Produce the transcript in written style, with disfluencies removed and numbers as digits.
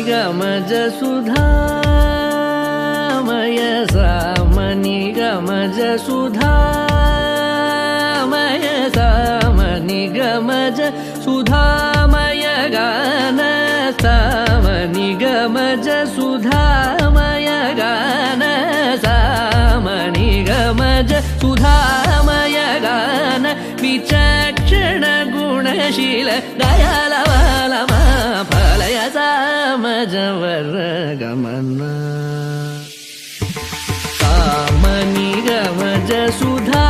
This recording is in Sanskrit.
गमज सुधामय सामनि गमज सुधामय सामनि गमज सुधामय गान सामनि गमज सुधामय गान सामनि गमज सुधामय गान विचक्षण गुणशील दयालवालमा फलय सामजवर गमन सामनि गमज सुधा